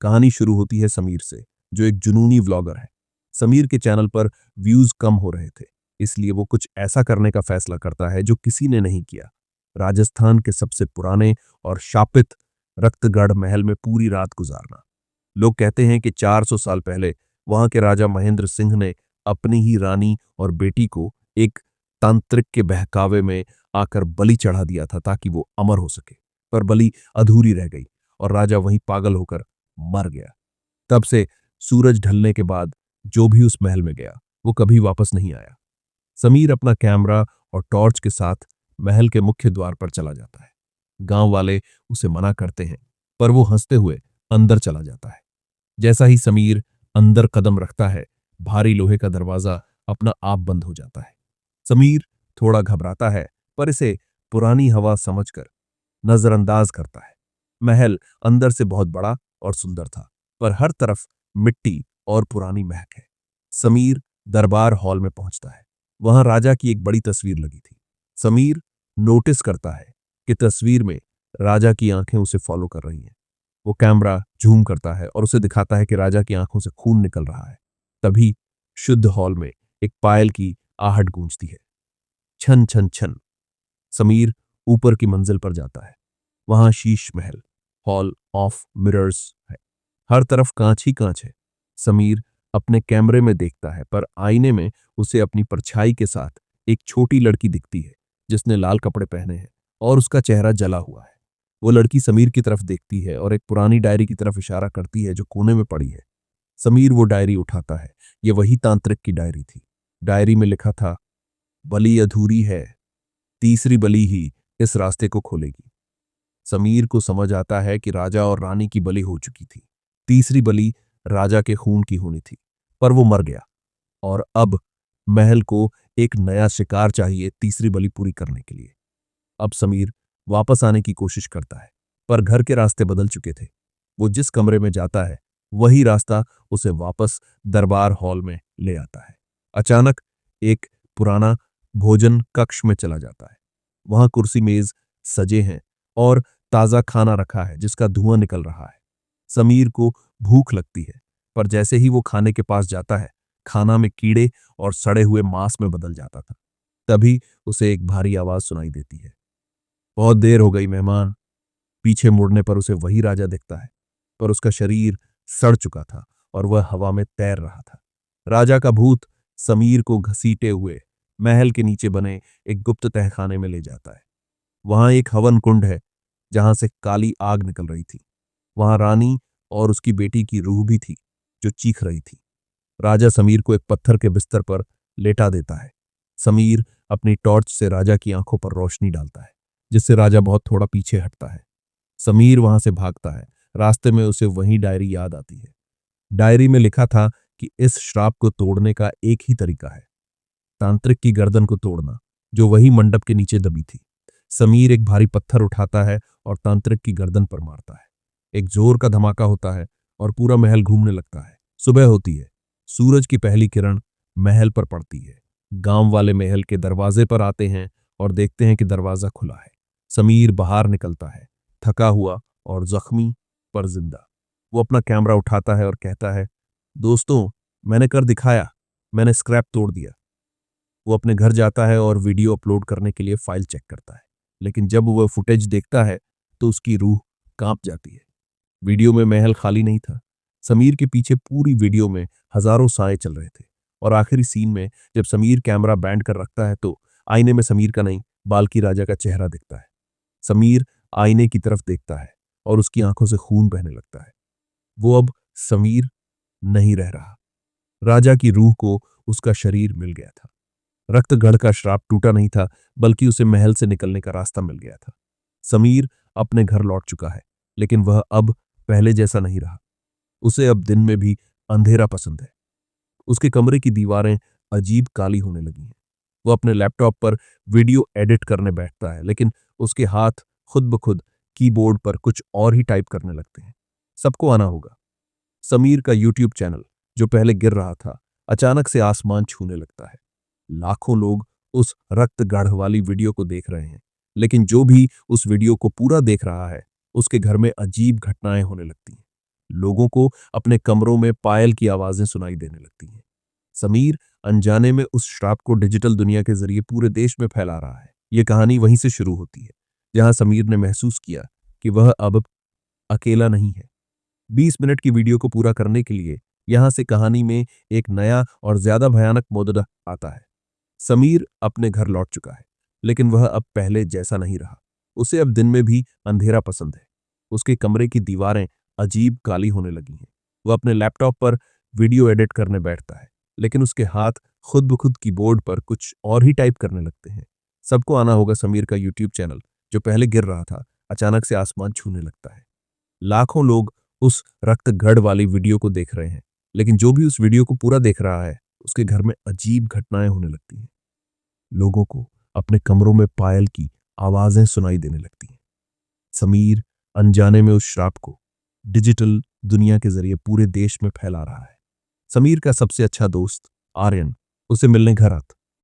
कहानी शुरू होती है समीर से, जो एक जुनूनी व्लॉगर है। समीर के चैनल पर व्यूज कम हो रहे थे, इसलिए वो कुछ ऐसा करने का फैसला करता है जो किसी ने नहीं किया। राजस्थान के सबसे पुराने और शापित रक्तगढ़ महल में पूरी रात गुजारना। लोग कहते हैं कि 400 साल पहले वहां के राजा महेंद्र सिंह ने अपनी ही रानी और बेटी को एक तांत्रिक के बहकावे में आकर बलि चढ़ा दिया था ताकि वो अमर हो सके। पर बलि अधूरी रह गई और राजा वहीं पागल होकर मर गया। तब से सूरज ढलने के बाद जो भी उस महल में गया वो कभी वापस नहीं आया। समीर अपना कैमरा और टॉर्च के साथ महल के मुख्य द्वार पर चला जाता है। गांव वाले उसे मना करते हैं, पर वो हंसते हुए अंदर चला जाता है। जैसा ही समीर अंदर कदम रखता है, भारी लोहे का दरवाजा अपना आप बंद हो जाता है। समीर थोड़ा घबराता है, पर इसे पुरानी हवा समझकर नजरअंदाज करता है। महल अंदर से बहुत बड़ा और सुंदर था, पर हर तरफ मिट्टी और पुरानी महक है। समीर दरबार हॉल में पहुंचता है। वहां राजा की एक बड़ी तस्वीर लगी थी। समीर नोटिस करता है कि तस्वीर में राजा की आंखें उसे फॉलो कर रही हैं। वो कैमरा जूम करता है और उसे दिखाता है कि राजा की आंखों से खून निकल रहा है। तभी शुद्ध हॉल में एक पायल की आहट गूंजती है। छन छन छन। समीर ऊपर की मंजिल पर जाता है। वहां Sheesh Mahal, hall of mirrors है। हर तरफ कांच ही कांच है। समीर अपने कैमरे में देखता है, पर आईने में उसे अपनी परछाई के साथ एक छोटी लड़की दिखती है जिसने लाल कपड़े पहने हैं और उसका चेहरा जला हुआ है। वो लड़की समीर की तरफ देखती है और एक पुरानी डायरी की तरफ इशारा करती है जो कोने में पड़ी है। समीर वो डायरी उठाता है। ये वही तांत्रिक की डायरी थी। डायरी में लिखा था, बलि अधूरी है, तीसरी बलि ही इस रास्ते को खोलेगी। समीर को समझ आता है कि राजा और रानी की बलि हो चुकी थी। तीसरी बलि राजा के खून की होनी थी, पर वो मर गया और अब महल को एक नया शिकार चाहिए तीसरी बलि पूरी करने के लिए। अब समीर वापस आने की कोशिश करता है, पर घर के रास्ते बदल चुके थे। वो जिस कमरे में जाता है वही रास्ता उसे वापस दरबार हॉल में ले आता है। अचानक एक पुराना भोजन कक्ष में चला जाता है। वहां कुर्सी मेज सजे हैं और ताजा खाना रखा है जिसका धुआं निकल रहा है। समीर को भूख लगती है, पर जैसे ही वो खाने के पास जाता है, खाना में कीड़े और सड़े हुए मांस में बदल जाता था। तभी उसे एक भारी आवाज सुनाई देती है, बहुत देर हो गई मेहमान। पीछे मुड़ने पर उसे वही राजा दिखता है, पर उसका शरीर सड़ चुका था और वह हवा में तैर रहा था। राजा का भूत समीर को घसीटे हुए महल के नीचे बने एक गुप्त तहखाने में ले जाता है। वहां एक हवन कुंड है जहां से काली आग निकल रही थी। वहां रानी और उसकी बेटी की रूह भी थी जो चीख रही थी। राजा समीर को एक पत्थर के बिस्तर पर लेटा देता है। समीर अपनी टॉर्च से राजा की आंखों पर रोशनी डालता है, जिससे राजा बहुत थोड़ा पीछे हटता है। समीर वहां से भागता है। रास्ते में उसे वही डायरी याद आती है। डायरी में लिखा था कि इस श्राप को तोड़ने का एक ही तरीका है, तांत्रिक की गर्दन को तोड़ना, जो वही मंडप के नीचे दबी थी। समीर एक भारी पत्थर उठाता है और तांत्रिक की गर्दन पर मारता है। एक जोर का धमाका होता है और पूरा महल घूमने लगता है। सुबह होती है। सूरज की पहली किरण महल पर पड़ती है। गांव वाले महल के दरवाजे पर आते हैं और देखते हैं कि दरवाजा खुला है। समीर बाहर निकलता है, थका हुआ और जख्मी पर जिंदा। वो अपना कैमरा उठाता है और कहता है, दोस्तों, मैंने कर दिखाया, मैंने स्क्रैप तोड़ दिया। वो अपने घर जाता है और वीडियो अपलोड करने के लिए फाइल चेक करता है, लेकिन जब वह फुटेज देखता है तो उसकी रूह कांप जाती है। वीडियो में महल खाली नहीं था। समीर के पीछे पूरी वीडियो में हजारों साए चल रहे थे और आखिरी सीन में जब समीर कैमरा बैंड कर रखता है तो आईने में समीर का नहीं, बाल्की राजा का चेहरा दिखता है। समीर आईने की तरफ देखता है और उसकी आंखों से खून बहने लगता है। वो अब समीर नहीं रह रहा। राजा की रूह को उसका शरीर मिल गया था। रक्तगढ़ का श्राप टूटा नहीं था, बल्कि उसे महल से निकलने का रास्ता मिल गया था। समीर अपने घर लौट चुका है, लेकिन वह अब पहले जैसा नहीं रहा। उसे अब दिन में भी अंधेरा पसंद है। उसके कमरे की दीवारें अजीब काली होने लगी हैं। वो अपने लैपटॉप पर वीडियो एडिट करने बैठता है, लेकिन उसके हाथ खुद ब खुद कीबोर्ड पर कुछ और ही टाइप करने लगते हैं। सबको आना होगा। समीर का यूट्यूब चैनल, जो पहले गिर रहा था, अचानक से आसमान छूने लगता है। लाखों लोग उस रक्त गाढ़ वाली वीडियो को देख रहे हैं, लेकिन जो भी उस वीडियो को पूरा देख रहा है, उसके घर में अजीब घटनाएं होने लगती हैं। लोगों को अपने कमरों में पायल की आवाजें सुनाई देने लगती हैं। समीर अनजाने में उस श्राप को डिजिटल दुनिया के जरिए पूरे देश में फैला रहा है। ये कहानी वहीं से शुरू होती है, जहां समीर ने महसूस किया कि वह अब अकेला नहीं है। 20 मिनट की वीडियो को पूरा करने के लिए यहां से कहानी में एक नया और ज्यादा भयानक मोड़ आता है। समीर अपने घर लौट चुका है, लेकिन वह अब पहले जैसा नहीं रहा। उसे अब दिन में भी अंधेरा पसंद है। उसके कमरे की दीवारें अजीब काली होने लगी हैं। वह अपने लैपटॉप पर वीडियो एडिट करने बैठता है, लेकिन उसके हाथ खुद ब खुद कीबोर्ड पर कुछ और ही टाइप करने लगते हैं। सबको आना होगा समीर का यूट्यूब चैनल, जो पहले गिर रहा था, अचानक से आसमान छूने लगता है। लाखों लोग उस रक्त गढ़ वाली वीडियो को देख रहे हैं, लेकिन जो भी उस वीडियो को पूरा देख रहा है, उसके घर में अजीब घटनाएं होने लगती हैं। लोगों को अपने कमरों में पायल की आवाजें सुनाई देने लगती हैं। समीर अनजाने में उस श्राप को डिजिटल दुनिया के जरिए पूरे देश में फैला रहा है। समीर का सबसे अच्छा दोस्त आर्यन उसे मिलने घर आता